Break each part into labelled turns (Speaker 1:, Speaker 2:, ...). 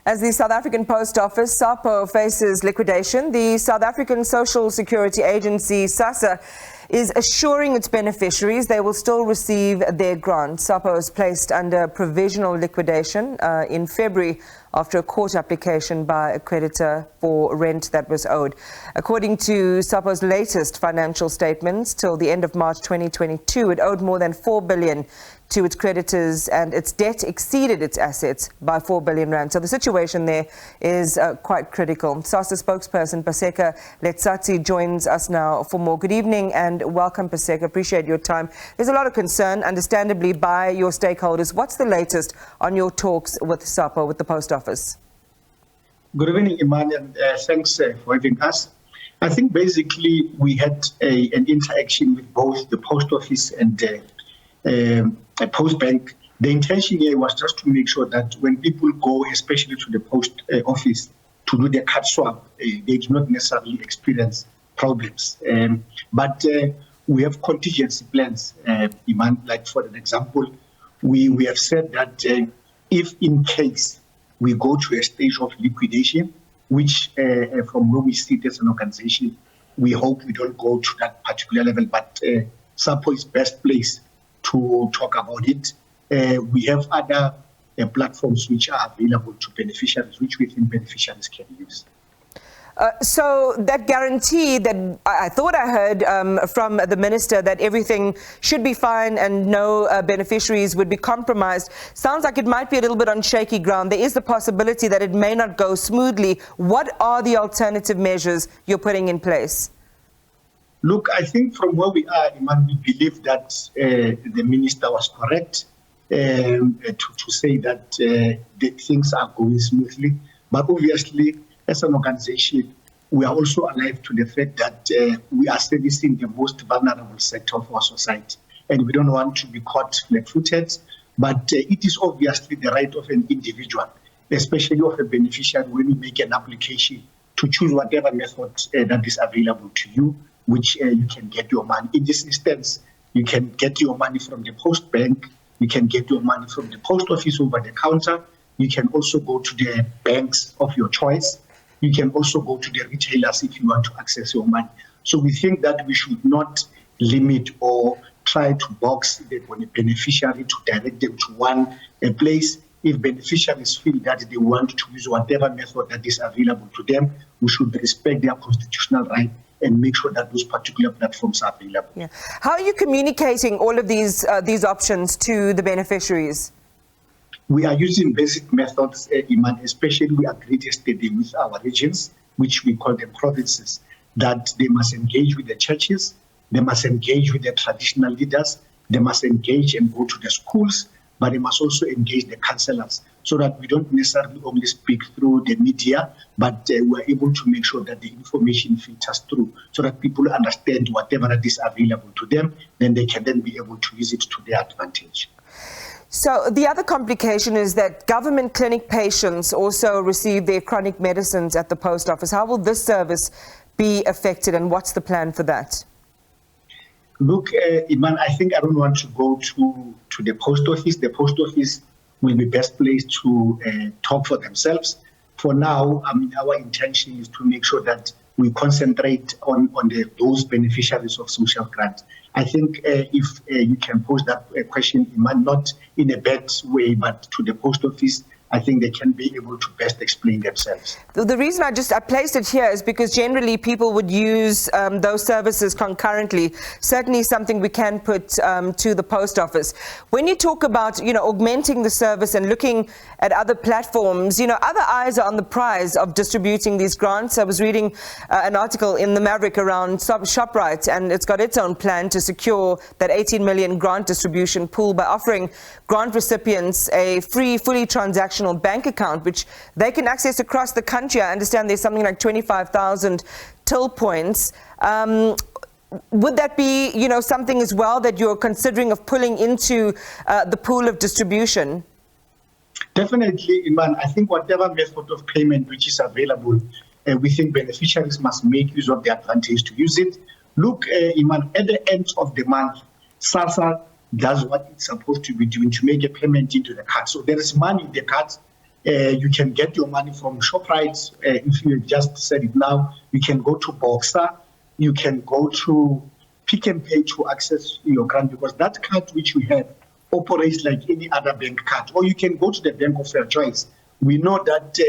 Speaker 1: As the South African Post Office, SAPO, faces liquidation, the South African Social Security Agency, SASSA, is assuring its beneficiaries they will still receive their grant. SAPO was placed under provisional liquidation in February after a court application by a creditor for rent that was owed. According to SAPO's latest financial statements, till the end of March 2022, it owed more than 4 billion to its creditors, and its debt exceeded its assets by 4 billion rand. So the situation there is quite critical. SASSA Spokesperson Paseka Letsatsi joins us now for more. Good evening and welcome, Paseka. Appreciate your time. There's a lot of concern, understandably, by your stakeholders. What's the latest on your talks with SAPO, with the Post Office?
Speaker 2: Good evening, Iman, and thanks for having us. I think basically we had an interaction with both the Post Office and a Post Bank. The intention here was just to make sure that when people go, especially to the Post Office, to do their card swap, they do not necessarily experience problems. But we have contingency plans, Iman. Like for an example, we have said that if in case we go to a stage of liquidation, which from where we sit as an organization, we hope we don't go to that particular level, but SAPO is best placed to talk about it. We have other platforms which are available to beneficiaries, which we think beneficiaries can use.
Speaker 1: So that guarantee that I thought I heard from the minister that everything should be fine and no beneficiaries would be compromised sounds like it might be a little bit on shaky ground. There is the possibility that it may not go smoothly. What are the alternative measures you're putting in place?
Speaker 2: Look, I think from where we are, Iman, we believe that the minister was correct to say that the things are going smoothly. But obviously, as an organization, we are also alive to the fact that we are servicing the most vulnerable sector of our society. And we don't want to be caught flat-footed. But it is obviously the right of an individual, especially of a beneficiary, when you make an application, to choose whatever method that is available to you, which you can get your money. In this instance, you can get your money from the Post Bank, you can get your money from the Post Office over the counter, you can also go to the banks of your choice, you can also go to the retailers if you want to access your money. So we think that we should not limit or try to box the beneficiary to direct them to one place. If beneficiaries feel that they want to use whatever method that is available to them, we should respect their constitutional right and make sure that those particular platforms are available.
Speaker 1: Yeah. How are you communicating all of these options to the beneficiaries?
Speaker 2: We are using basic methods, Iman, especially we agreed yesterday with our regions, which we call them provinces, that they must engage with the churches, they must engage with the traditional leaders, they must engage and go to the schools, but they must also engage the councillors, so that we don't necessarily only speak through the media, but we're able to make sure that the information filters through, so that people understand whatever that is available to them, then they can then be able to use it to their advantage.
Speaker 1: So the other complication is that government clinic patients also receive their chronic medicines at the Post Office. How will this service be affected, and what's the plan for that?
Speaker 2: Look, Iman, I think I don't want to go to the Post Office. The Post Office will be best placed to talk for themselves. For now, I mean, our intention is to make sure that we concentrate on those beneficiaries of social grants. I think if you can pose that question, Iman, not in a bad way, but to the Post Office, I think they can be able to best explain themselves.
Speaker 1: The reason I placed it here is because generally people would use those services concurrently. Certainly something we can put to the Post Office. When you talk about, augmenting the service and looking at other platforms, other eyes are on the prize of distributing these grants. I was reading an article in the Maverick around Shoprite, and it's got its own plan to secure that 18 million grant distribution pool by offering grant recipients a free, fully transactional bank account, which they can access across the country. I understand there's something like 25,000 till points. Would that be, something as well that you're considering of pulling into the pool of distribution?
Speaker 2: Definitely, Iman. I think whatever method of payment which is available, we think beneficiaries must make use of the advantage to use it. Look, Iman, at the end of the month, SASSA does what it's supposed to be doing, to make a payment into the card. So there is money in the cards. You can get your money from Shoprite. If you just said it now, you can go to Boxer. You can go to Pick and Pay to access your grant, because that card which we have operates like any other bank card. Or you can go to the bank of your choice. We know that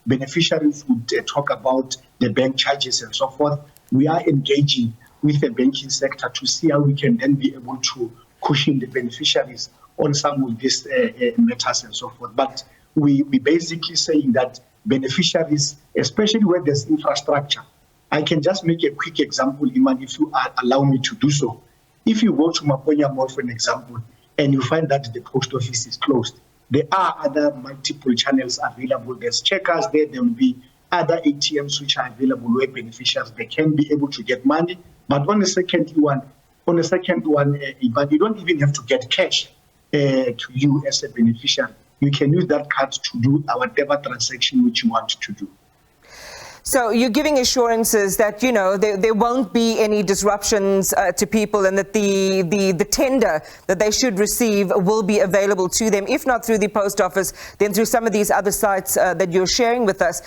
Speaker 2: beneficiaries would talk about the bank charges and so forth. We are engaging with the banking sector to see how we can then be able to cushion the beneficiaries on some of these matters and so forth. But we basically saying that beneficiaries, especially where there's infrastructure, I can just make a quick example, Iman, if you allow me to do so. If you go to Maponya Mall, for an example, and you find that the post office is closed, there are other multiple channels available. There's checkers there. There will be other ATMs which are available where beneficiaries, they can be able to get money. But on the second one, Iman, you don't even have to get cash to you as a beneficiary. You can use that card to do whatever transaction which you want to do.
Speaker 1: So you're giving assurances that, you know, there won't be any disruptions to people, and that the tender that they should receive will be available to them, if not through the post office, then through some of these other sites that you're sharing with us.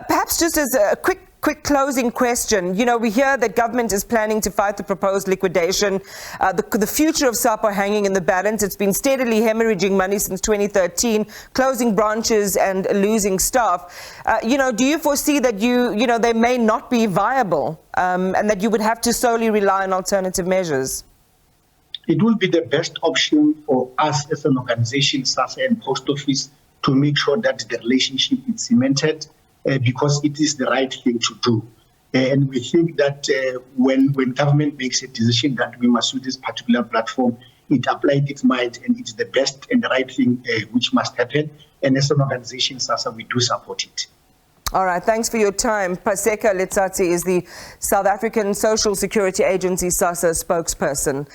Speaker 1: Perhaps just as a quick closing question, you know, we hear that government is planning to fight the proposed liquidation. The future of SAPO hanging in the balance. It's been steadily hemorrhaging money since 2013, closing branches and losing staff. You know, do you foresee that they may not be viable, and that you would have to solely rely on alternative measures?
Speaker 2: It will be the best option for us as an organization, SASSA and Post Office, to make sure that the relationship is cemented, because it is the right thing to do. And we think that when government makes a decision that we must use this particular platform, it applied its mind, and it's the best and the right thing which must happen. And as an organization, SASSA, we do support it.
Speaker 1: All right, thanks for your time. Paseka Letsatsi is the South African Social Security Agency SASSA spokesperson.